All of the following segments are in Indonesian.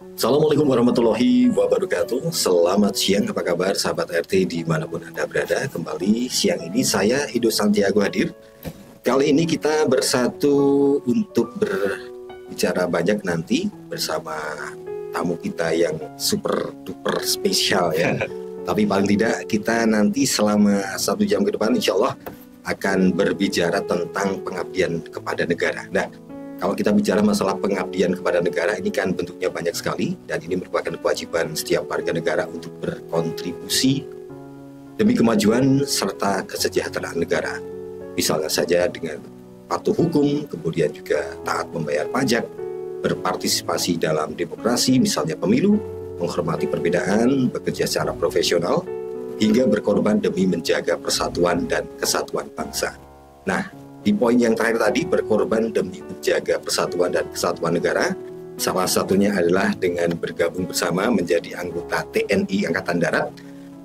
Assalamualaikum warahmatullahi wabarakatuh. Selamat siang, apa kabar sahabat RT dimanapun Anda berada. Kembali siang ini saya Ido Santiago hadir. Kali ini kita bersatu untuk berbicara banyak nanti bersama tamu kita yang super duper spesial ya. Tapi paling tidak kita nanti selama 1 jam ke depan insya Allah akan berbicara tentang pengabdian kepada negara. Nah, kalau kita bicara masalah pengabdian kepada negara ini kan bentuknya banyak sekali dan ini merupakan kewajiban setiap warga negara untuk berkontribusi demi kemajuan serta kesejahteraan negara. Misalnya saja dengan patuh hukum, kemudian juga taat membayar pajak, berpartisipasi dalam demokrasi, misalnya pemilu, menghormati perbedaan, bekerja secara profesional, hingga berkorban demi menjaga persatuan dan kesatuan bangsa. Nah, di poin yang terakhir tadi, berkorban demi menjaga persatuan dan kesatuan negara, salah satunya adalah dengan bergabung bersama menjadi anggota TNI Angkatan Darat,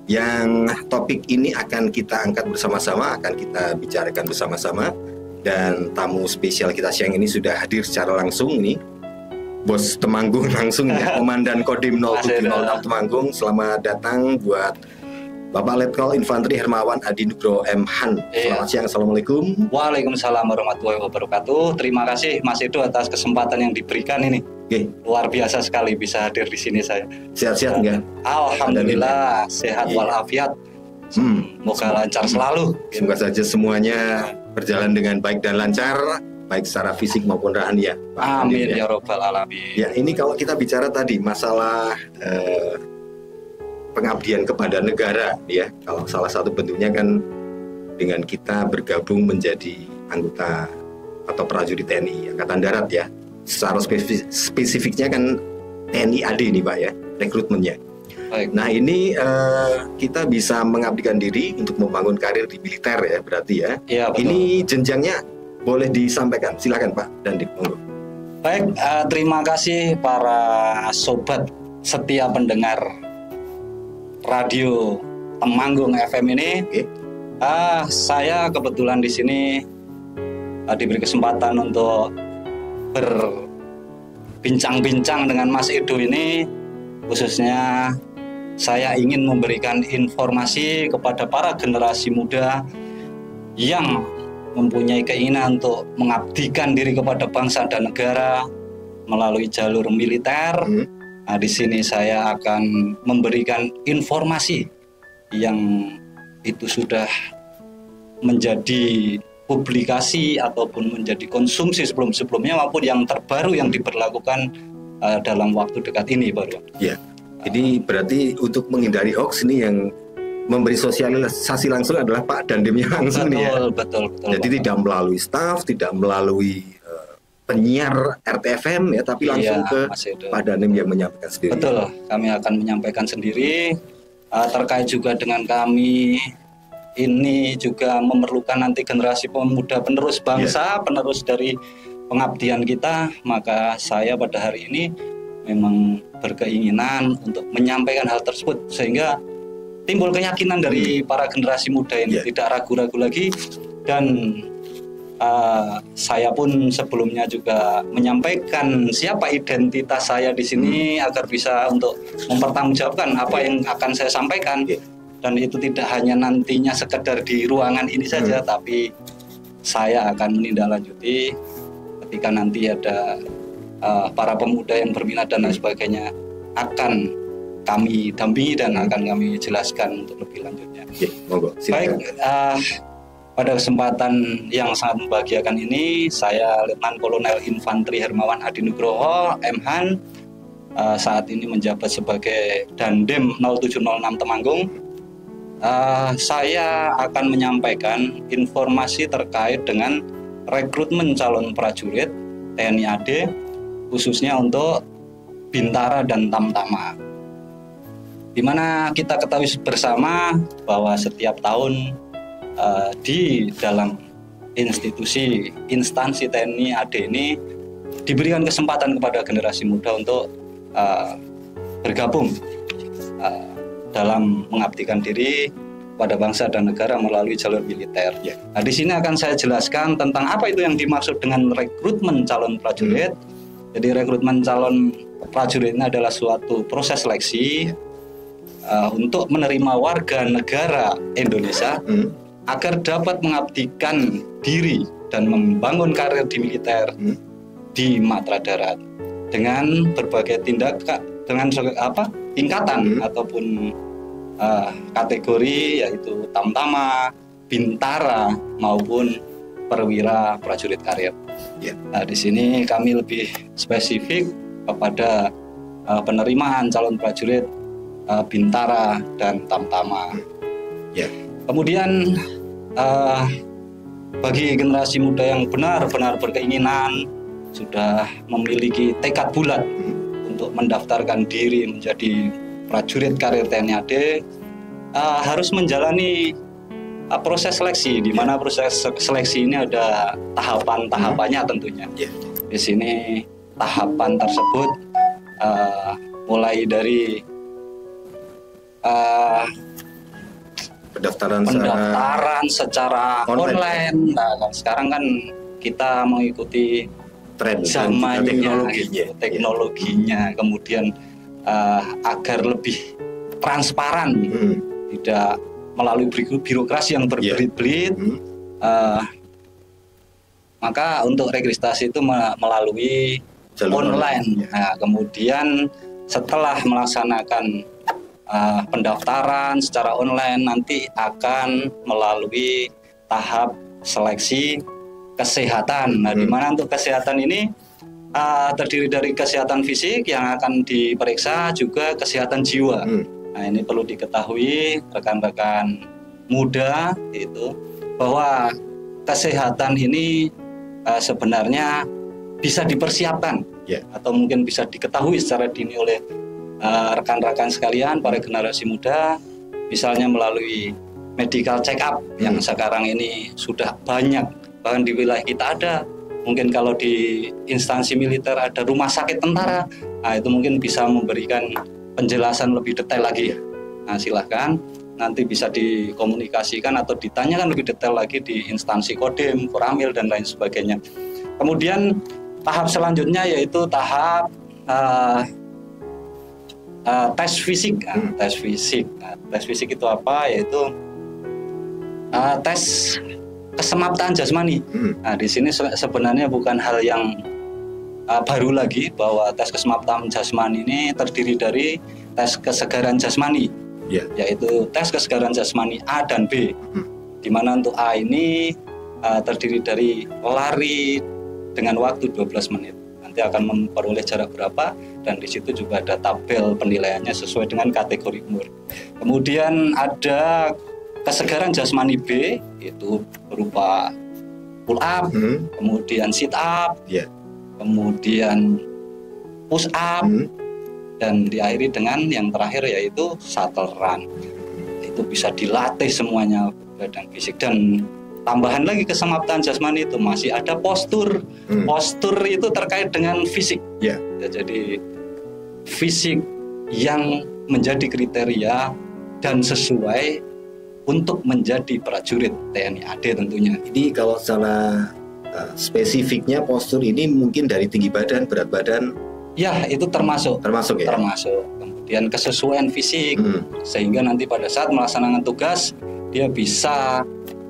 yang topik ini akan kita angkat bersama-sama, akan kita bicarakan bersama-sama, dan tamu spesial kita siang ini sudah hadir secara langsung ini, Bos Temanggung langsung ya, Komandan Kodim 0706 Temanggung. Selamat datang buat Bapak Letkol Infanteri Hermawan Adi Nugroho M. Han. Selamat siang, Assalamualaikum. Waalaikumsalam warahmatullahi wabarakatuh. Terima kasih Mas Edo atas kesempatan yang diberikan ini. Luar biasa sekali bisa hadir di sini saya. Sehat-sehat enggak? Alhamdulillah sehat walafiat. Semoga lancar selalu. Semoga saja semuanya berjalan dengan baik dan lancar, baik secara fisik maupun rohani ya. Amin ya robbal alamin. Ya, ini kalau kita bicara tadi masalah pengabdian kepada negara ya, kalau salah satu bentuknya kan dengan kita bergabung menjadi anggota atau prajurit TNI Angkatan Darat ya. Secara spesifiknya kan TNI AD nih Pak ya, rekrutmennya. Baik. Nah ini kita bisa mengabdikan diri untuk membangun karir di militer ya berarti ya. Iya, betul. Ini jenjangnya boleh disampaikan, silakan Pak Dandim. Baik, terima kasih para sobat setia pendengar Radio Temanggung FM ini. Saya kebetulan di sini diberi kesempatan untuk berbincang-bincang dengan Mas Edo ini. Khususnya saya ingin memberikan informasi kepada para generasi muda yang mempunyai keinginan untuk mengabdikan diri kepada bangsa dan negara melalui jalur militer. Nah, di sini saya akan memberikan informasi yang itu sudah menjadi publikasi ataupun menjadi konsumsi sebelum-sebelumnya maupun yang terbaru yang diberlakukan dalam waktu dekat ini baru. Ya, ini berarti untuk menghindari hoax ini yang memberi sosialisasi langsung adalah Pak Dandimnya langsung nih ya. Betul. Jadi tidak melalui staf, tidak melalui penyiar RTFM ya, tapi langsung ke Pak Dandim yang menyampaikan sendiri. Betul, kami akan menyampaikan sendiri. Terkait juga dengan kami ini juga memerlukan nanti generasi pemuda penerus bangsa, penerus dari pengabdian kita. Maka saya pada hari ini memang berkeinginan untuk menyampaikan hal tersebut sehingga timbul keyakinan dari para generasi muda ini, tidak ragu-ragu lagi. Dan saya pun sebelumnya juga menyampaikan siapa identitas saya di sini agar bisa untuk mempertanggungjawabkan apa yang akan saya sampaikan. Dan itu tidak hanya nantinya sekedar di ruangan ini saja, tapi saya akan menindaklanjuti ketika nanti ada para pemuda yang berminat dan lain sebagainya, akan kami dampingi dan akan kami jelaskan untuk lebih lanjutnya. Baik, pada kesempatan yang sangat membahagiakan ini, saya Letnan Kolonel Infanteri Hermawan Adi Nugroho M. Han, saat ini menjabat sebagai Dandim 0706 Temanggung. Saya akan menyampaikan informasi terkait dengan rekrutmen calon prajurit TNI AD, khususnya untuk Bintara dan Tamtama. Di mana kita ketahui bersama bahwa setiap tahun di dalam instansi TNI AD ini diberikan kesempatan kepada generasi muda untuk bergabung dalam mengabdikan diri pada bangsa dan negara melalui jalur militer. Nah, di sini akan saya jelaskan tentang apa itu yang dimaksud dengan rekrutmen calon prajurit. Jadi rekrutmen calon prajurit ini adalah suatu proses seleksi untuk menerima warga negara Indonesia agar dapat mengabdikan diri dan membangun karir di militer di Matra Darat dengan berbagai tingkatan ataupun kategori, yaitu tamtama, bintara maupun perwira prajurit karir. Nah, di sini kami lebih spesifik kepada penerimaan calon prajurit bintara dan tamtama. Kemudian bagi generasi muda yang benar-benar berkeinginan, sudah memiliki tekad bulat untuk mendaftarkan diri menjadi prajurit karir TNI AD, harus menjalani proses seleksi, di mana proses seleksi ini ada tahapan-tahapannya tentunya. Di sini tahapan tersebut mulai dari pendaftaran secara online. Nah, sekarang kan kita mengikuti tren zaman teknologinya, kemudian agar lebih transparan, tidak melalui birokrasi yang berbelit-belit, maka untuk registrasi itu melalui online. Nah, kemudian setelah melaksanakan pendaftaran secara online, nanti akan melalui tahap seleksi kesehatan. Nah, di mana untuk kesehatan ini terdiri dari kesehatan fisik yang akan diperiksa, juga kesehatan jiwa. Nah, ini perlu diketahui rekan-rekan muda itu bahwa kesehatan ini sebenarnya bisa dipersiapkan atau mungkin bisa diketahui secara dini oleh rekan-rekan sekalian, para generasi muda, misalnya melalui medical check up yang sekarang ini sudah banyak. Bahkan di wilayah kita ada, mungkin kalau di instansi militer ada rumah sakit tentara, nah itu mungkin bisa memberikan penjelasan lebih detail lagi. Nah, silahkan nanti bisa dikomunikasikan atau ditanyakan lebih detail lagi di instansi Kodim, Koramil, dan lain sebagainya. Kemudian tahap selanjutnya yaitu tahap tes fisik. Tes fisik itu apa? Yaitu tes kesemaptaan jasmani. Nah, di sini sebenarnya bukan hal yang baru lagi, bahwa tes kesemaptaan jasmani ini terdiri dari tes kesegaran jasmani, yaitu tes kesegaran jasmani A dan B. Di mana untuk A ini terdiri dari lari dengan waktu 12 menit. Nanti akan memperoleh jarak berapa, dan di situ juga ada tabel penilaiannya sesuai dengan kategori umur. Kemudian ada kesegaran jasmani B, itu berupa pull up, kemudian sit up, kemudian push up, dan diakhiri dengan yang terakhir yaitu shuttle run. Itu bisa dilatih semuanya badan fisik. Dan tambahan lagi kesemaptaan jasmani itu masih ada postur. Postur itu terkait dengan fisik. Jadi fisik yang menjadi kriteria dan sesuai untuk menjadi prajurit TNI AD tentunya. Ini kalau secara spesifiknya postur ini mungkin dari tinggi badan, berat badan. Ya, itu termasuk ya. Termasuk. Kemudian kesesuaian fisik, sehingga nanti pada saat melaksanakan tugas dia bisa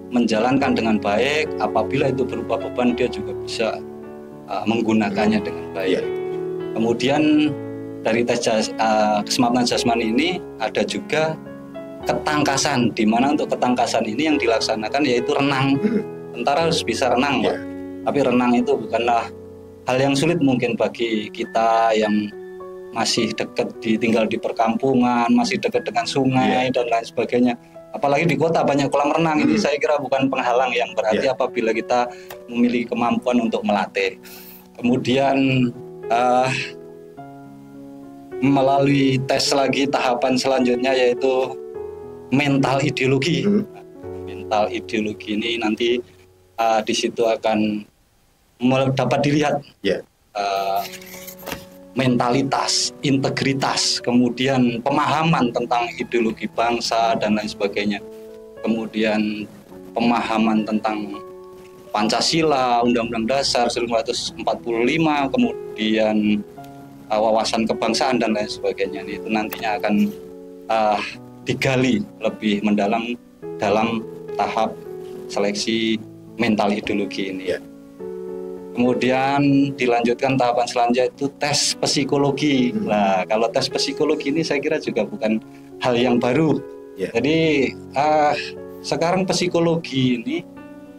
menjalankan dengan baik. Apabila itu berupa beban, dia juga bisa menggunakannya dengan baik. Kemudian dari tes kesemapatan jasmani ini ada juga ketangkasan, di mana untuk ketangkasan ini yang dilaksanakan yaitu renang. Tentara harus bisa renang, Pak. Tapi renang itu bukanlah hal yang sulit mungkin bagi kita yang masih tinggal di perkampungan, masih dekat dengan sungai dan lain sebagainya. Apalagi di kota banyak kolam renang, ini saya kira bukan penghalang yang berarti apabila kita memiliki kemampuan untuk melatih. Kemudian melalui tes lagi tahapan selanjutnya yaitu mental ideologi. Mental ideologi ini nanti di situ akan dapat dilihat mentalitas, integritas, kemudian pemahaman tentang ideologi bangsa dan lain sebagainya. Kemudian pemahaman tentang Pancasila, Undang-Undang Dasar 1945, kemudian wawasan kebangsaan dan lain sebagainya. Itu nantinya akan digali lebih mendalam dalam tahap seleksi mental ideologi ini. Ya. Kemudian dilanjutkan tahapan selanjutnya itu tes psikologi. Nah, kalau tes psikologi ini saya kira juga bukan hal yang baru. Ya. Jadi sekarang psikologi ini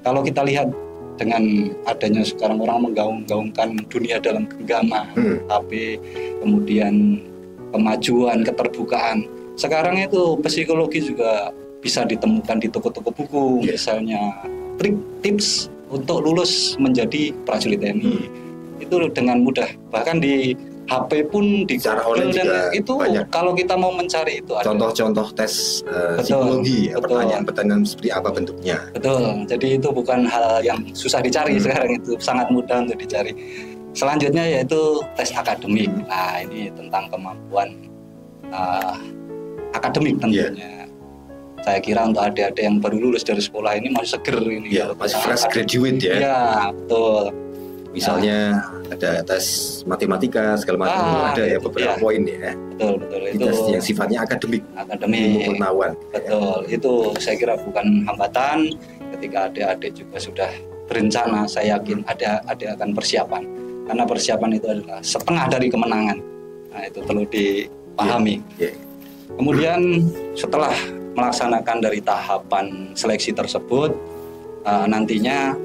kalau kita lihat dengan adanya sekarang orang menggaung-gaungkan dunia dalam genggaman, HP, kemudian kemajuan, keterbukaan. Sekarang itu psikologi juga bisa ditemukan di toko-toko buku, misalnya trik tips untuk lulus menjadi prajurit TNI. Itu dengan mudah, bahkan di HP pun di secara online juga itu banyak. Kalau kita mau mencari itu ada Contoh-contoh tes psikologi, pertanyaan-pertanyaan seperti apa bentuknya. Betul, jadi itu bukan hal yang susah dicari sekarang, itu sangat mudah untuk dicari. Selanjutnya yaitu tes akademik. Nah, ini tentang kemampuan akademik tentunya. Saya kira untuk adik-adik yang baru lulus dari sekolah ini masih seger ini. Ya, masih fresh graduate ya. Ya, betul. Misalnya ada tes matematika segala macam, ada ya beberapa poin ya. Betul. Itu tes yang sifatnya akademik. Ilmu pengetahuan. Betul. Ya. Itu saya kira bukan hambatan ketika adik-adik juga sudah berencana. Saya yakin adik akan persiapan. Karena persiapan itu adalah setengah dari kemenangan. Nah, itu perlu dipahami. Kemudian setelah melaksanakan dari tahapan seleksi tersebut, nantinya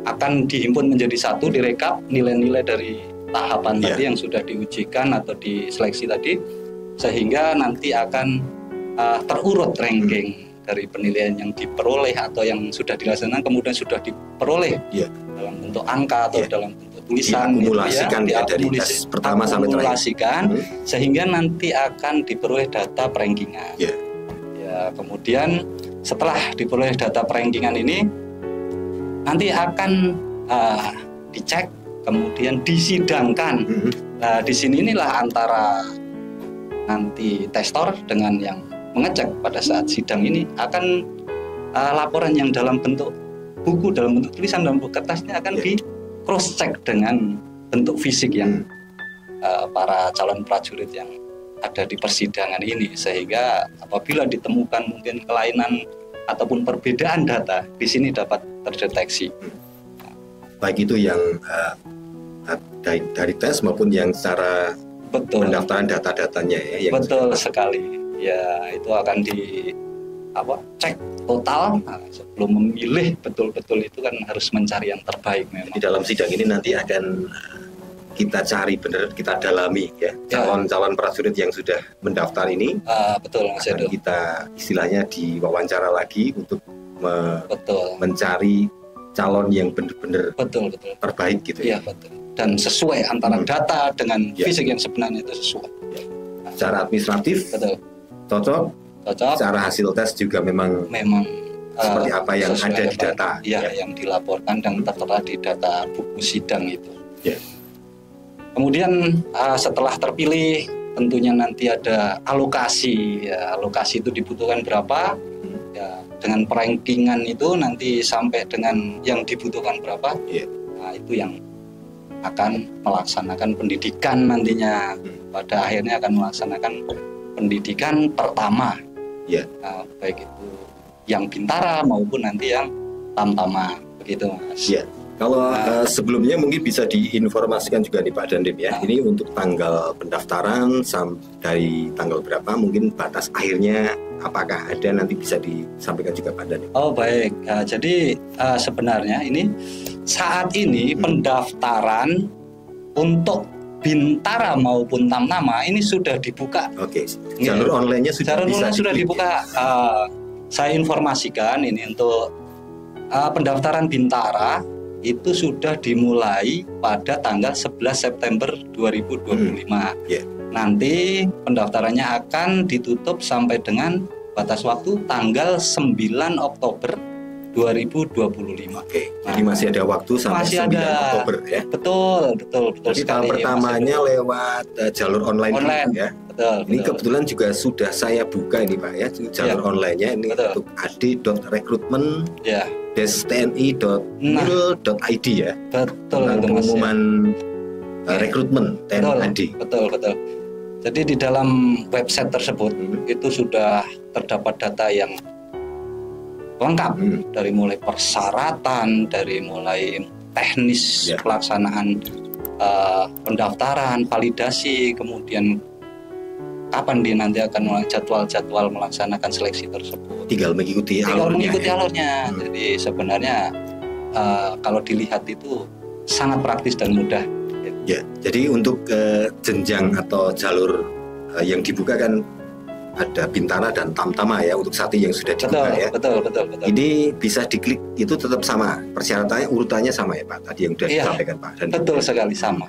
akan dihimpun menjadi satu, direkap nilai-nilai dari tahapan tadi yang sudah diujikan atau diseleksi tadi, sehingga nanti akan terurut ranking dari penilaian yang diperoleh atau yang sudah dilaksanakan kemudian sudah diperoleh dalam bentuk angka atau dalam bentuk tulisan, diakumulasikan dari tes pertama sampai terakhir, sehingga nanti akan diperoleh data perankingan. Ya, kemudian setelah diperoleh data perankingan ini nanti akan dicek, kemudian disidangkan. Nah, di sini inilah antara nanti testor dengan yang mengecek pada saat sidang ini akan laporan yang dalam bentuk buku, dalam bentuk tulisan, dalam bentuk kertasnya akan di cross check dengan bentuk fisik yang para calon prajurit yang ada di persidangan ini, sehingga apabila ditemukan mungkin kelainan ataupun perbedaan data di sini dapat terdeteksi. Baik itu yang dari tes maupun yang secara pendaftaran data-datanya ya. Betul sekali. Ya, itu akan cek total. Nah, sebelum memilih betul-betul itu kan harus mencari yang terbaik memang. Di dalam sidang ini nanti akan kita cari benar, kita dalami ya calon-calon prajurit yang sudah mendaftar ini. Betul, Mas Edo. Kita istilahnya diwawancara lagi untuk mencari calon yang benar-benar terbaik gitu ya. Betul. Dan sesuai antara data dengan fisik yang sebenarnya itu sesuai. Secara administratif cocok. Secara hasil tes juga memang seperti apa yang ada di data. Yang dilaporkan dan tertera di data buku sidang itu. Kemudian setelah terpilih tentunya nanti ada alokasi. Alokasi itu dibutuhkan berapa? Dengan perankingan itu nanti sampai dengan yang dibutuhkan berapa? Nah, itu yang akan melaksanakan pendidikan nantinya. Pada akhirnya akan melaksanakan pendidikan pertama. Baik itu yang Bintara maupun nanti yang Tamtama, begitu Mas. Kalau sebelumnya mungkin bisa diinformasikan juga nih Pak Dandim ya. Ini untuk tanggal pendaftaran dari tanggal berapa, mungkin batas akhirnya apakah ada, nanti bisa disampaikan juga Pak Dandim. Oh baik, jadi sebenarnya ini saat ini pendaftaran untuk Bintara maupun Tamtama ini sudah dibuka. Jalur online-nya sudah dibuka. Saya informasikan ini untuk pendaftaran Bintara itu sudah dimulai pada tanggal 11 September 2025. Nanti pendaftarannya akan ditutup sampai dengan batas waktu tanggal 9 Oktober 2025. Jadi masih ada waktu sampai 9 Oktober ya. Betul. Jadi tahap pertamanya lewat jalur online. Ya. Ini kebetulan juga sudah saya buka ini Pak ya, jalur online-nya ini untuk ad.rekrutmen tni.mil.id ya. Betul. Pengumuman rekrutmen TNI AD. Betul. Jadi di dalam website tersebut itu sudah terdapat data yang lengkap dari mulai persyaratan, dari mulai teknis pelaksanaan pendaftaran, validasi, kemudian kapan dia nanti akan mulai jadwal melaksanakan seleksi tersebut. Tinggal mengikuti alurnya. Jadi sebenarnya kalau dilihat itu sangat praktis dan mudah. Ya, jadi untuk jenjang atau jalur yang dibuka kan ada Bintara dan Tamtama ya untuk saat yang sudah dibuka ya. Betul. Ini bisa diklik itu tetap sama persyaratannya, urutannya sama ya Pak. Tadi yang sudah disampaikan Pak. Dan betul sekali sama.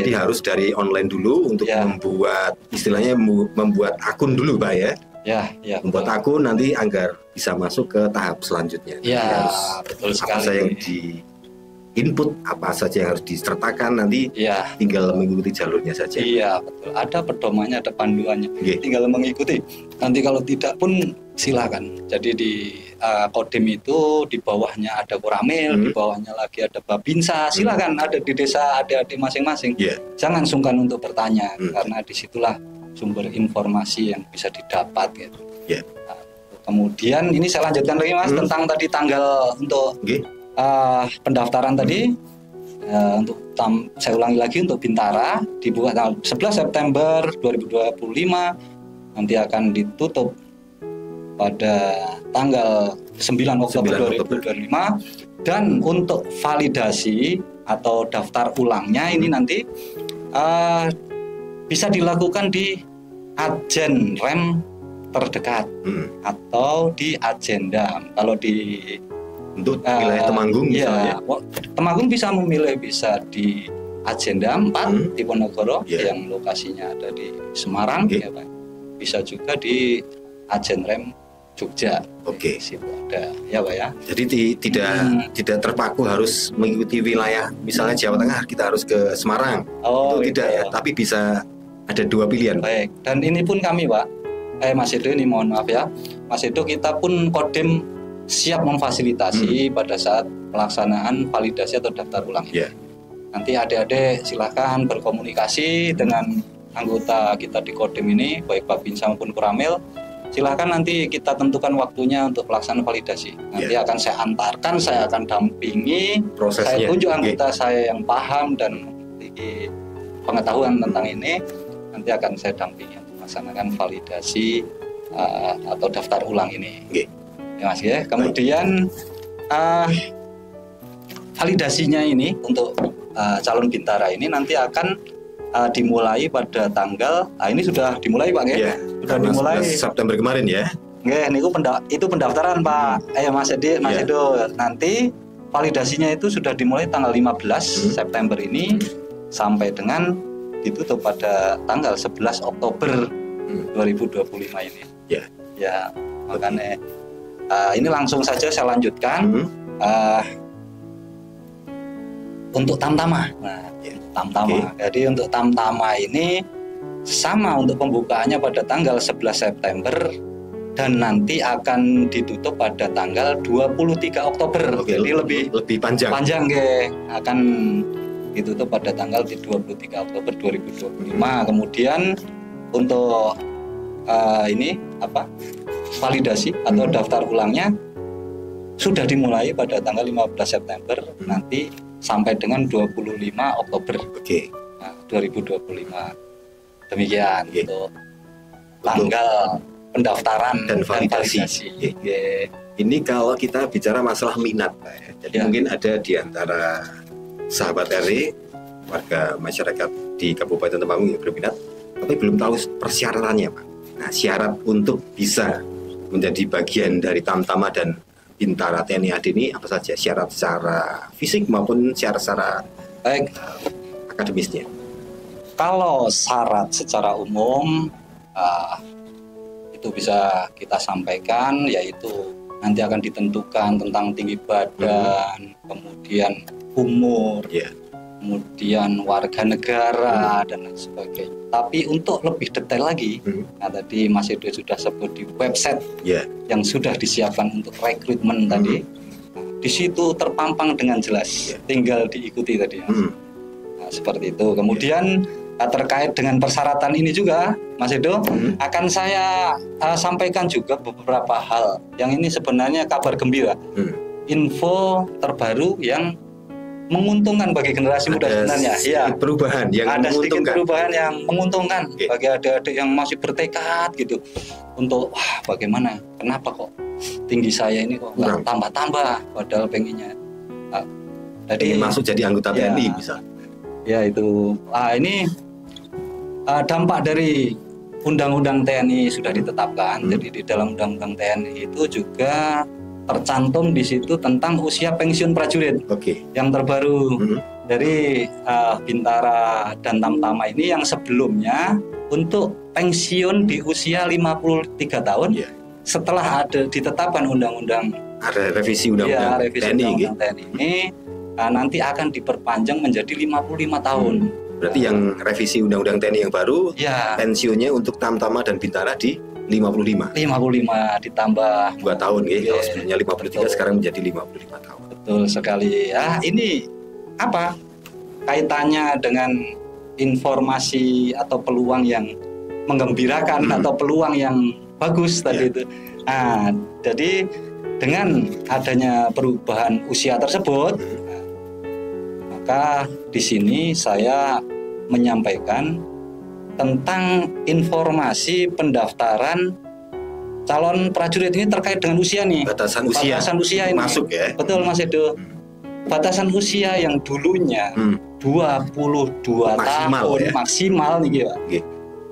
Jadi harus dari online dulu untuk membuat istilahnya membuat akun dulu Pak ya. Ya. Membuat akun nanti agar bisa masuk ke tahap selanjutnya. Ya, betul sekali. Apa yang di input, apa saja yang harus disertakan nanti tinggal mengikuti jalurnya saja. Iya, betul. Ada pedomannya, ada panduannya. Tinggal mengikuti. Nanti kalau tidak pun silakan. Jadi di Kodim itu di bawahnya ada Koramil, di bawahnya lagi ada Babinsa. Silakan ada di desa adik-adik masing-masing. Jangan sungkan untuk bertanya karena disitulah sumber informasi yang bisa didapat gitu. Nah, kemudian ini saya lanjutkan lagi Mas tentang tadi tanggal untuk pendaftaran tadi untuk saya ulangi lagi untuk Bintara dibuka tanggal 11 September 2025, nanti akan ditutup pada tanggal 9 Oktober 2025, dan untuk validasi atau daftar ulangnya ini nanti bisa dilakukan di agen rem terdekat atau di agenda. Kalau di untuk wilayah Temanggung misalnya. Temanggung bisa memilih, bisa di agenda 4 di Ponorogo yang lokasinya ada di Semarang ya Pak. Bisa juga di agen rem Jogja. Situ ada ya Pak ya. Jadi tidak terpaku harus mengikuti wilayah misalnya Jawa Tengah kita harus ke Semarang. Itu tidak ya, tapi bisa ada 2 pilihan. Baik. Dan ini pun kami Pak, Mas Edo ini mohon maaf ya. Mas Edo kita pun Kodim siap memfasilitasi pada saat pelaksanaan validasi atau daftar ulang ini. Nanti adik-adik silahkan berkomunikasi dengan anggota kita di Kodim ini, baik Babinsa maupun Koramil. Silahkan nanti kita tentukan waktunya untuk pelaksanaan validasi. Nanti akan saya antarkan, saya akan dampingi, prosesnya. Saya tunjuk anggota saya yang paham dan memiliki pengetahuan tentang ini. Nanti akan saya dampingi untuk melaksanakan validasi atau daftar ulang ini. Ya Mas ya. Kemudian validasinya ini untuk calon Bintara ini nanti akan dimulai pada tanggal ini sudah dimulai Pak ya? Sudah dimulai September kemarin ya. Itu pendaftaran Pak. Mas Edi, Mas Edo, nanti validasinya itu sudah dimulai tanggal 15 September ini sampai dengan ditutup pada tanggal 11 Oktober 2025 ini. Ya, makanya ini langsung saja saya lanjutkan untuk Tamtama. Tamtama. Jadi untuk Tamtama ini sama untuk pembukaannya pada tanggal 11 September dan nanti akan ditutup pada tanggal 23 Oktober. Jadi lebih panjang akan ditutup pada tanggal 23 Oktober 2025. Kemudian untuk validasi atau daftar ulangnya sudah dimulai pada tanggal 15 September nanti sampai dengan 25 Oktober 2025. Demikian untuk tanggal pendaftaran dan validasi. Ini kalau kita bicara masalah minat Pak ya. Jadi mungkin ada di antara sahabat RI, warga masyarakat di Kabupaten Temanggung yang berminat, tapi belum tahu persyaratannya Pak. Nah, syarat untuk bisa menjadi bagian dari Tamtama dan Bintara TNI AD ini apa saja? Syarat secara fisik maupun syarat secara akademisnya. Kalau syarat secara umum itu bisa kita sampaikan, yaitu nanti akan ditentukan tentang tinggi badan, kemudian umur, kemudian warga negara dan lain sebagainya. Tapi untuk lebih detail lagi, tadi Mas Edo sudah sebut di website yang sudah disiapkan untuk rekrutmen tadi, di situ terpampang dengan jelas, tinggal diikuti tadi Mas. Nah, seperti itu. Kemudian terkait dengan persyaratan ini juga, Mas Edo, akan saya sampaikan juga beberapa hal yang ini sebenarnya kabar gembira, info terbaru yang menguntungkan bagi generasi muda sebenarnya. Ya, perubahan yang ada sedikit menguntungkan. perubahan yang menguntungkan bagi adik-adik yang masih bertekad gitu untuk bagaimana, kenapa kok tinggi saya ini kok nggak tambah-tambah padahal pengennya. Jadi masuk jadi anggota TNI bisa. Ya itu. Ini dampak dari Undang-Undang TNI sudah ditetapkan. Jadi di dalam Undang-Undang TNI itu juga tercantum di situ tentang usia pensiun prajurit yang terbaru dari Bintara dan Tamtama ini yang sebelumnya untuk pensiun di usia 53 tahun setelah ada ditetapkan undang-undang revisi undang-undang TNI ini nanti akan diperpanjang menjadi 55 tahun. Berarti yang revisi undang-undang TNI yang baru pensiunnya untuk Tamtama dan Bintara di 55 ditambah 2 tahun kalau sebelumnya 53 sekarang menjadi 55 tahun. Betul sekali. Ini apa kaitannya dengan informasi atau peluang yang menggembirakan atau peluang yang bagus tadi itu. Jadi dengan adanya perubahan usia tersebut, maka di sini saya menyampaikan tentang informasi pendaftaran calon prajurit ini terkait dengan usia nih. Batasan usia ini masuk ya. Betul Mas Edo. Batasan usia yang dulunya 22 tahun maksimal nih ya.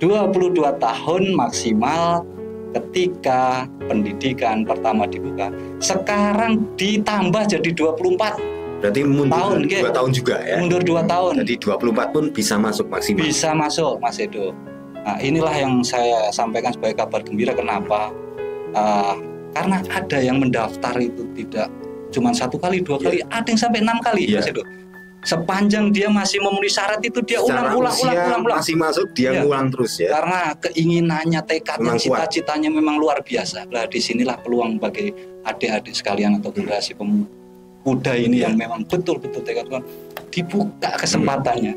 22 tahun maksimal ketika pendidikan pertama dibuka. Sekarang ditambah jadi 24. Berarti mundur 2 tahun juga ya. Mundur 2 tahun. Jadi 24 pun bisa masuk maksimal. Bisa masuk Mas Edo. Nah, inilah yang saya sampaikan sebagai kabar gembira. Kenapa? Karena ada yang mendaftar itu tidak cuma 1 kali, 2 kali, ada yang sampai 6 kali Mas Edo. Sepanjang dia masih memenuhi syarat itu dia ulang. Masih masuk dia ngulang terus ya. Karena keinginannya, tekadnya, cita-citanya memang luar biasa. Nah, disinilah peluang bagi adik-adik sekalian atau generasi muda ini yang memang betul-betul tekad dibuka kesempatannya.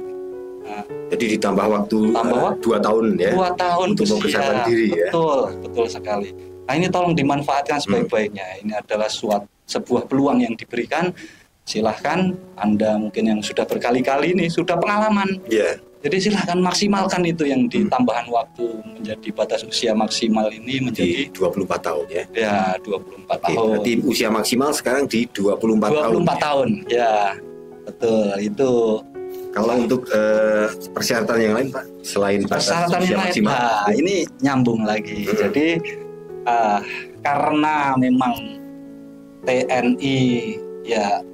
Jadi ditambah waktu 2 tahun ya. 2 tahun untuk mempersiapkan diri ya. Betul sekali. Nah, ini tolong dimanfaatkan sebaik-baiknya. Ini adalah sebuah peluang yang diberikan. Silahkan Anda mungkin yang sudah berkali-kali ini sudah pengalaman. Jadi silahkan maksimalkan itu yang ditambahan waktu menjadi batas usia maksimal ini menjadi 24 tahun ya. Ya, 24 tahun. Berarti usia maksimal sekarang di 24 tahun. 24 tahun. Ya. Betul, itu. Kalau untuk persyaratan yang lain Pak, selain batas usia maksimal. Ini nyambung lagi. Jadi karena memang TNI ya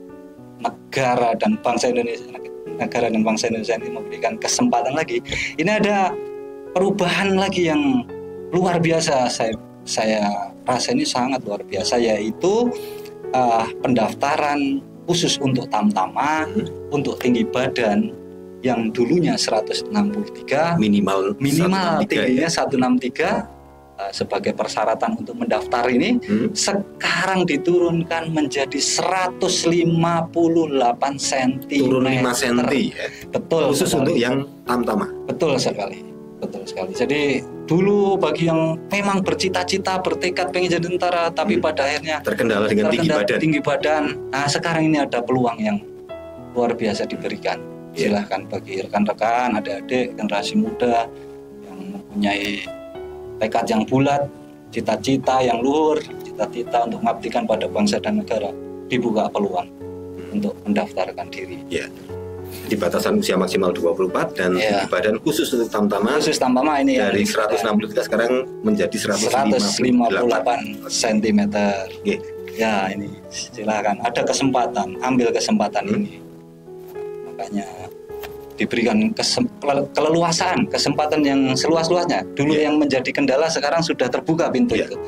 negara dan bangsa Indonesia ini memberikan kesempatan lagi. Ini ada perubahan lagi yang luar biasa. Saya rasa ini sangat luar biasa, yaitu pendaftaran khusus untuk Tamtama untuk tinggi badan yang dulunya 163 minimal tingginya 163 sebagai persyaratan untuk mendaftar ini sekarang diturunkan menjadi 158 cm. Turun 5 cm ya. Betul. Khusus untuk yang Tamtama. Betul sekali. Jadi dulu bagi yang memang bercita-cita, bertekad pengen jadi tentara tapi pada akhirnya terkendala dengan tinggi badan. Nah, sekarang ini ada peluang yang luar biasa diberikan. Silahkan bagi rekan-rekan, adik-adik, generasi muda yang mempunyai tekad yang bulat, cita-cita yang luhur, cita-cita untuk mengabdikan pada bangsa dan negara, dibuka peluang untuk mendaftarkan diri. Di batasan usia maksimal 24 dan tinggi badan khusus untuk Tamtama. Khusus Tamtama ini dari 163 sekarang menjadi 158 cm. Ya, ini silakan, ada kesempatan, ambil kesempatan ini. Makanya diberikan keleluasaan, kesempatan yang seluas-luasnya. Dulu yang menjadi kendala sekarang sudah terbuka pintu itu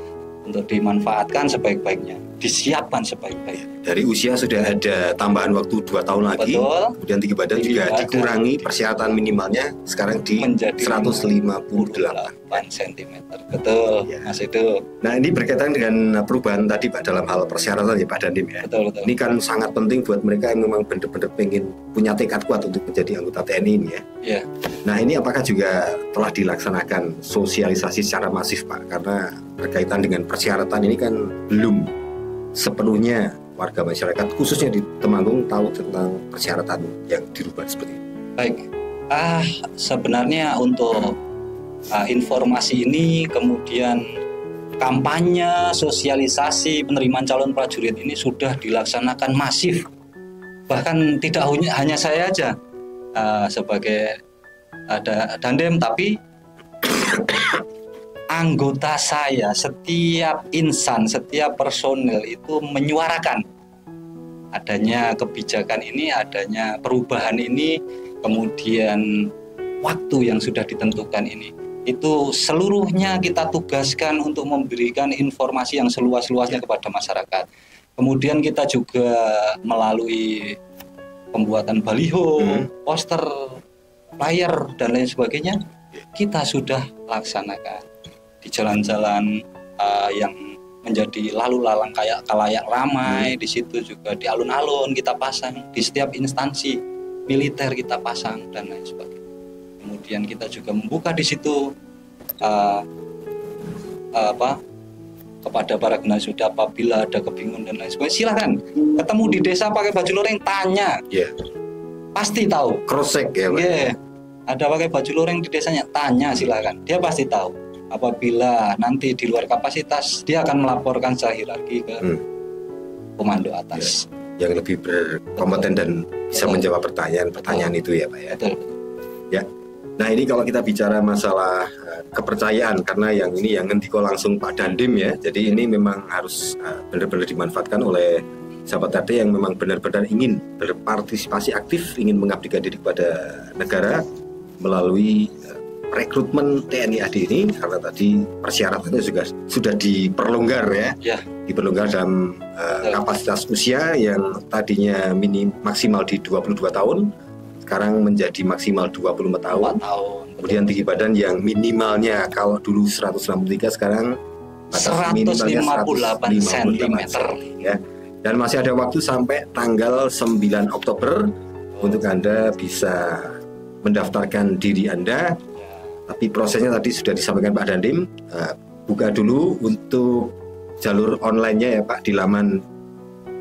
untuk dimanfaatkan sebaik-baiknya. disiapkan sebaik-baiknya. Dari usia sudah ada tambahan waktu 2 tahun lagi. Betul. Kemudian tinggi badan Tinggi juga badan. dikurangi persyaratan minimalnya sekarang di Menjadi 158. 8 cm. Betul, Ya. Mas itu. Nah, ini berkaitan dengan perubahan tadi Pak dalam hal persyaratan ya Pak Dandim ya. Betul. Ini kan sangat penting buat mereka yang memang benar-benar pengen punya tekad kuat untuk menjadi anggota TNI ini ya. Ya. Nah, ini apakah juga telah dilaksanakan sosialisasi secara masif Pak? Karena berkaitan dengan persyaratan ini kan belum sepenuhnya warga masyarakat khususnya di Temanggung tahu tentang persyaratan yang dirubah seperti itu. Baik. Sebenarnya untuk informasi ini, kemudian kampanye sosialisasi penerimaan calon prajurit ini sudah dilaksanakan masif. Bahkan tidak hanya saya aja sebagai Dandim, tapi anggota saya, setiap insan, setiap personel itu menyuarakan adanya kebijakan ini, adanya perubahan ini, kemudian waktu yang sudah ditentukan ini. Itu seluruhnya kita tugaskan untuk memberikan informasi yang seluas-luasnya kepada masyarakat. Kemudian kita juga melalui pembuatan baliho, poster, flyer, dan lain sebagainya, kita sudah laksanakan di jalan-jalan yang menjadi lalu lalang kayak kalayak ramai. Di situ juga di alun-alun kita pasang, di setiap instansi militer kita pasang dan lain sebagainya. Kemudian kita juga membuka di situ kepada para generasi muda, apabila ada kebingungan dan lain sebagainya, silakan ketemu di desa pakai baju loreng, tanya, pasti tahu. Cross check ya Pak. Ada pakai baju loreng di desanya, tanya silakan, dia pasti tahu. Apabila nanti di luar kapasitas, dia akan melaporkan secara hierarki ke komando atas. Yang lebih berkompeten dan bisa menjawab pertanyaan itu ya Pak ya. Betul. Ya. Nah, ini kalau kita bicara masalah kepercayaan, karena yang ini yang ngendiko langsung Pak Dandim ya. Jadi ini memang harus benar-benar dimanfaatkan oleh sahabat RT yang memang benar-benar ingin berpartisipasi aktif, ingin mengabdikan diri kepada negara melalui rekrutmen TNI AD ini, karena tadi persyaratannya juga sudah diperlonggar ya. Diperlonggar dalam kapasitas usia yang tadinya maksimal di 22 tahun sekarang menjadi maksimal 24 tahun. Kemudian tinggi badan yang minimalnya kalau dulu 163 sekarang 158 cm ya. Dan masih ada waktu sampai tanggal 9 Oktober untuk Anda bisa mendaftarkan diri Anda. Tapi prosesnya tadi sudah disampaikan Pak Dandim. Buka dulu untuk jalur online-nya ya Pak di laman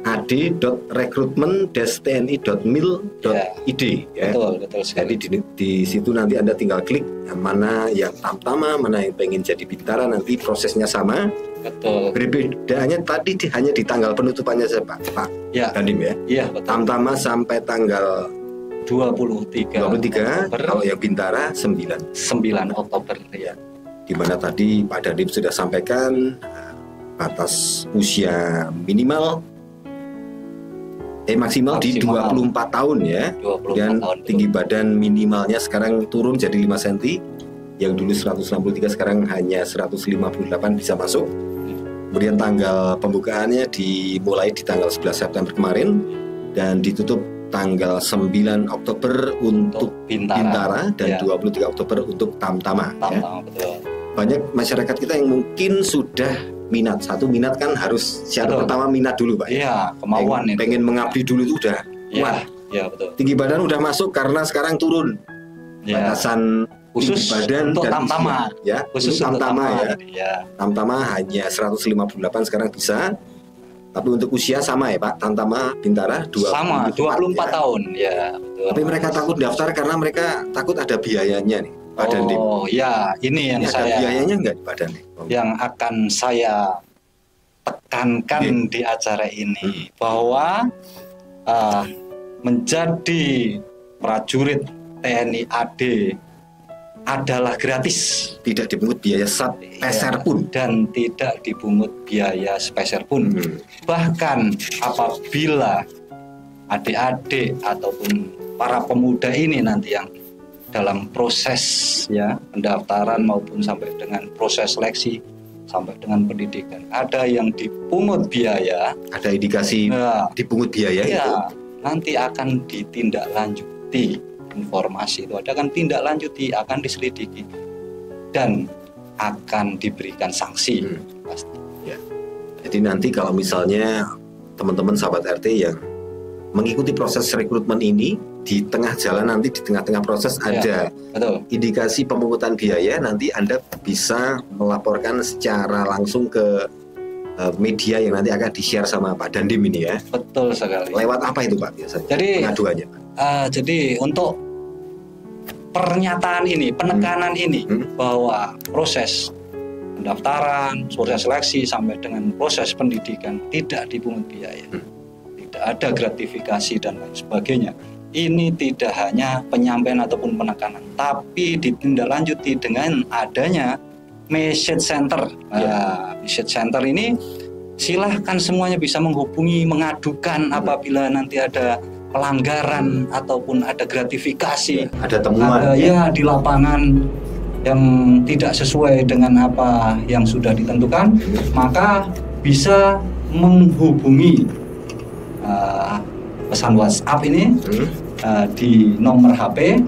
ad.rekrutmen-tni.mil.id ya. Betul sekali. Jadi di situ nanti Anda tinggal klik mana yang tamtama, mana yang pengen jadi bintara, nanti prosesnya sama. Betul. Perbedaannya tadi hanya di tanggal penutupannya saja Pak Dandim ya. Iya, betul. Tamtama sampai tanggal 23 Oktober, kalau yang bintara 9 Oktober ya. Di mana tadi Pak Dandim sudah sampaikan batas usia maksimal di 24 tahun ya. 24 dan tahun, tinggi badan minimalnya sekarang turun jadi 5 cm. Yang dulu 163 sekarang hanya 158 bisa masuk. Kemudian tanggal pembukaannya dimulai di tanggal 11 September kemarin dan ditutup tanggal 9 Oktober untuk bintara dan 23 Oktober untuk tamtama ya. Betul. Banyak masyarakat kita yang mungkin sudah minat. Satu minat kan harus syarat pertama minat dulu Pak. Iya, kemauan itu. Pengen mengabdi dulu itu udah kuat. Iya, betul. Tinggi badan udah masuk karena sekarang turun. Batasan khusus badan untuk dan tamtama usia, ya. Khusus untuk tamtama ya. Tamtama hanya 158 sekarang bisa. Tapi untuk usia sama ya Pak, tamtama bintara 24 tahun ya. Betul. Tapi mereka takut daftar karena mereka takut ada biayanya nih Pak Dandim. Oh ya, ini yang ada biayanya nggak Pak Dandim? Yang akan saya tekankan di acara ini bahwa menjadi prajurit TNI AD adalah gratis, tidak dipungut biaya sepeser pun dan tidak dipungut biaya sepeser pun. Bahkan apabila adik-adik ataupun para pemuda ini nanti yang dalam proses ya pendaftaran maupun sampai dengan proses seleksi sampai dengan pendidikan. Ada yang dipungut biaya. Ada indikasi dipungut biaya ya, itu? Nanti akan ditindaklanjuti informasi itu. Ada akan tindak lanjuti, akan diselidiki dan akan diberikan sanksi. Pasti. Ya. Jadi nanti kalau misalnya teman-teman sahabat RT yang mengikuti proses rekrutmen ini, di tengah jalan nanti di tengah-tengah proses ada betul. indikasi pemungutan biaya, nanti Anda bisa melaporkan secara langsung ke media yang nanti akan di-share sama Pak Dandim ini ya. Betul sekali. Lewat apa itu Pak biasanya? Jadi pengaduannya Pak? Jadi untuk pernyataan ini, penekanan ini bahwa proses pendaftaran, proses seleksi sampai dengan proses pendidikan tidak dipungut biaya, tidak ada gratifikasi dan lain sebagainya. Ini tidak hanya penyampaian ataupun penekanan, tapi ditindaklanjuti dengan adanya message center. Message center ini silahkan semuanya bisa menghubungi, mengadukan apabila nanti ada pelanggaran ataupun ada gratifikasi, ada temuan di lapangan yang tidak sesuai dengan apa yang sudah ditentukan, maka bisa menghubungi pesan WhatsApp ini di nomor HP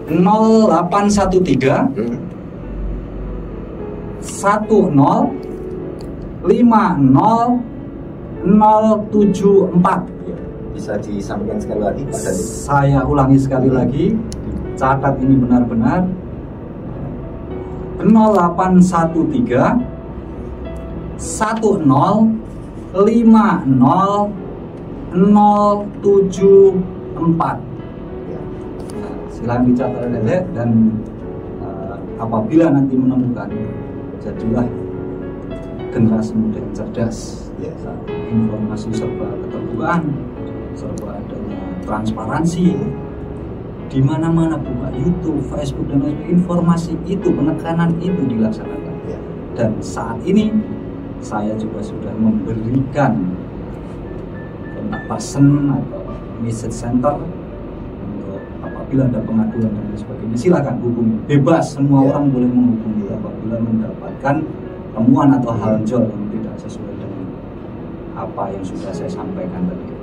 0813 10 50 074. Bisa disampaikan sekali lagi Pak Dandim? Saya ulangi sekali lagi, catat ini benar-benar 0813 10 50 074. Silakan dicatat dan apabila nanti menemukan, jadilah generasi muda yang cerdas. Informasi serba keterbukaan, serba adanya transparansi. Di mana-mana buka YouTube, Facebook dan lain sebagainya, informasi itu, penekanan itu dilaksanakan. Dan saat ini saya juga sudah memberikan kontak person atau message center untuk apabila ada pengaduan dan lain sebagainya, silakan hubungi. Bebas, semua orang boleh menghubungi apabila mendapatkan temuan atau hal jol yang tidak sesuai dengan apa yang sudah saya sampaikan tadi.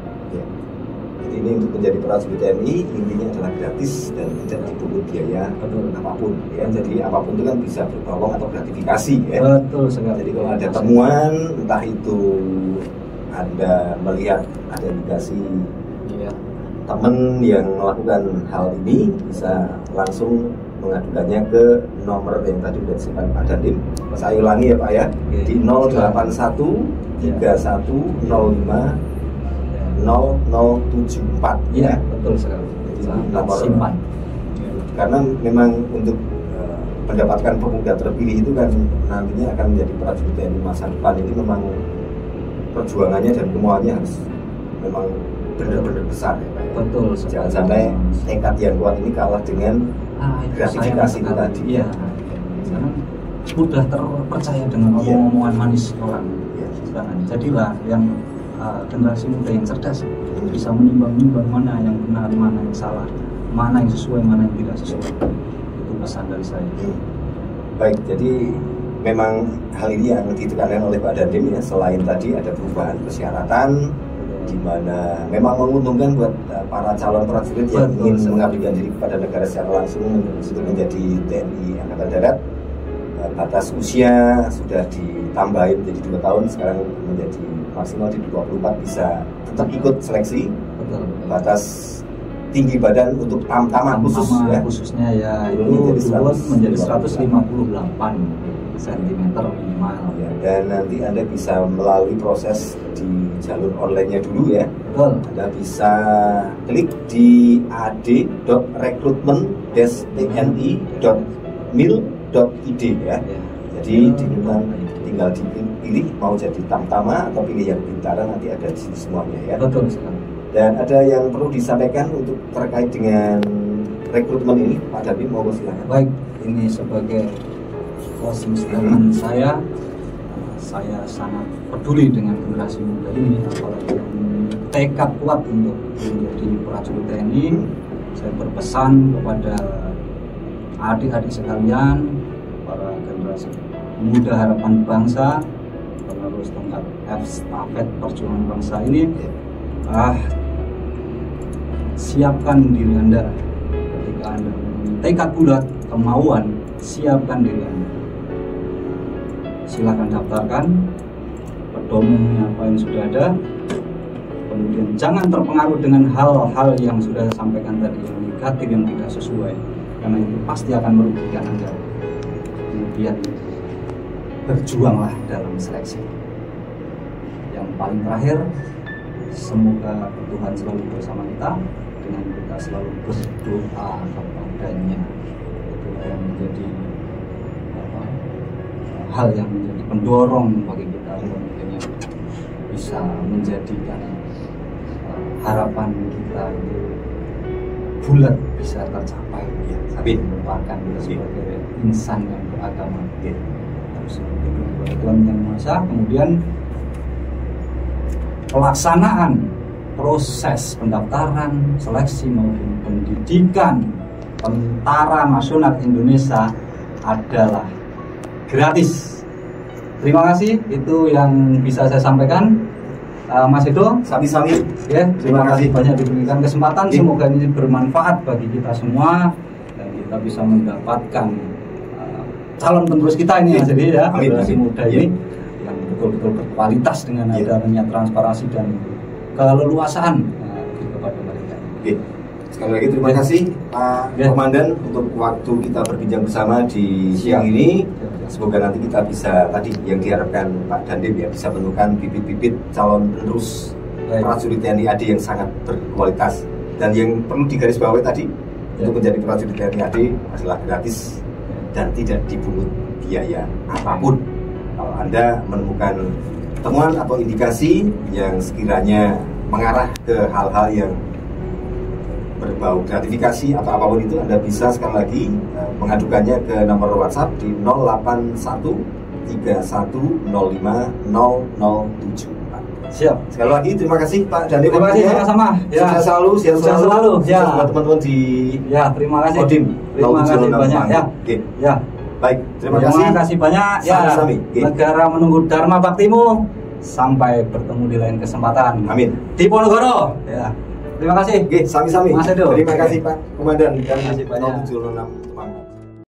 Jadi ini untuk menjadi prajurit TNI intinya adalah gratis dan tidak dipungut biaya apapun ya. Jadi apapun itu kan bisa bertolong atau gratifikasi ya. Betul sekali. Jadi kalau ada temuan, entah itu Anda melihat ada indikasi teman yang melakukan hal ini, bisa langsung mengadukannya ke nomor yang tadi sudah disebutkan Pak Dandim. Saya ulangi ya Pak ya, di 081 3105 0074 ya. Betul sekali. Nomor simpan. Karena memang untuk mendapatkan pemuda terpilih itu kan nantinya akan menjadi prajurit TNI masa depan. Ini memang perjuangannya dan kemauannya harus memang benar-benar besar ya Pak ya. Betul. Jangan sampai tekad yang kuat ini kalah dengan gratifikasi itu tadi. Iya. Sekarang mudah terpercaya dengan omong-omongan manis orang. Jadilah yang generasi muda yang cerdas, bisa menimbang-nimbang mana yang benar, mana yang salah, mana yang sesuai, mana yang tidak sesuai. Itu pesan dari saya. Baik, jadi memang hal ini yang ditekankan oleh Pak Dandim ya, selain tadi ada perubahan persyaratan di mana memang menguntungkan buat para calon prajurit yang ingin mengabdikan diri kepada negara secara langsung untuk menjadi TNI Angkatan Darat. Batas usia sudah ditambahin menjadi 2 tahun, sekarang menjadi maksimal di 24, bisa tetap ikut seleksi. Betul. Batas tinggi badan untuk tamtama khususnya ya itu menjadi 158 cm minimal ya, dan nanti Anda bisa melalui proses di jalur online-nya dulu ya. Betul. Anda bisa klik di ad.rekrutmen-tni.mil.id ya. Jadi tinggal dipilih mau jadi tamtama atau pilih yang bintara, nanti ada di sini semuanya ya. Betul sekali. Dan ada yang perlu disampaikan untuk terkait dengan rekrutmen ini, Pak Dandim, mau silakan. Baik, ini sebagai closing statement saya sangat peduli dengan generasi muda ini, apalagi yang tekad kuat untuk menjadi prajurit TNI. Saya berpesan kepada adik-adik sekalian, para generasi Pemuda Harapan Bangsa, penerus tongkat estafet perjuangan bangsa ini, siapkan diri Anda. Ketika Anda mempunyai tekad bulat, kemauan, siapkan diri Anda. Silakan daftarkan pedomannya apa yang sudah ada. Kemudian jangan terpengaruh dengan hal-hal yang sudah saya sampaikan tadi, yang negatif, yang tidak sesuai, karena itu pasti akan merugikan Anda. Kemudian berjuanglah dalam seleksi. Yang paling terakhir, semoga Tuhan selalu bersama kita dengan kita selalu berdoa kepadanya. Itulah yang menjadi hal yang menjadi pendorong bagi kita untuk bisa menjadikan harapan kita itu bulat bisa tercapai, ya, tapi merupakan kita sebagai insan yang beragama, ya, harus kepada Tuhan Yang Maha Esa. Kemudian pelaksanaan proses pendaftaran, seleksi maupun pendidikan Tentara Nasional Indonesia adalah gratis. Terima kasih, itu yang bisa saya sampaikan. Mas Edo, sami-sami. Ya, terima kasih banyak diberikan kesempatan. Semoga ini bermanfaat bagi kita semua dan kita bisa mendapatkan calon penerus kita ini, jadi ya, generasi muda ini yang betul-betul berkualitas dengan adanya transparansi dan keleluasaan kepada mereka. Sekali lagi terima kasih Pak Komandan untuk waktu kita berbincang bersama di siang ini. Semoga nanti kita bisa tadi yang diharapkan Pak Dandim ya, bisa menemukan bibit-bibit calon penerus prajurit TNI AD yang sangat berkualitas. Dan yang perlu digarisbawahi tadi, untuk menjadi prajurit TNI AD adalah gratis dan tidak dipungut biaya apapun. Kalau Anda menemukan temuan atau indikasi yang sekiranya mengarah ke hal-hal yang berbau gratifikasi atau apapun itu, Anda bisa sekali lagi mengadukannya ke nomor WhatsApp di 08131050074. Siap. Sekali lagi terima kasih Pak Dandim. Terima kasih sama-sama. Ya. Sukses selalu, sehat selalu. Ya. Buat teman-teman di terima kasih. Kodim. Terima kasih banyak ya. Ya. Baik, terima kasih banyak ya. Negara menunggu Dharma Baktimu. Sampai bertemu di lain kesempatan. Amin. Di Ponorogo. Ya. Terima kasih. Sami-sami. Mas Edo. Terima kasih Pak Komandan. Terima kasih banyak. 076 Semangat.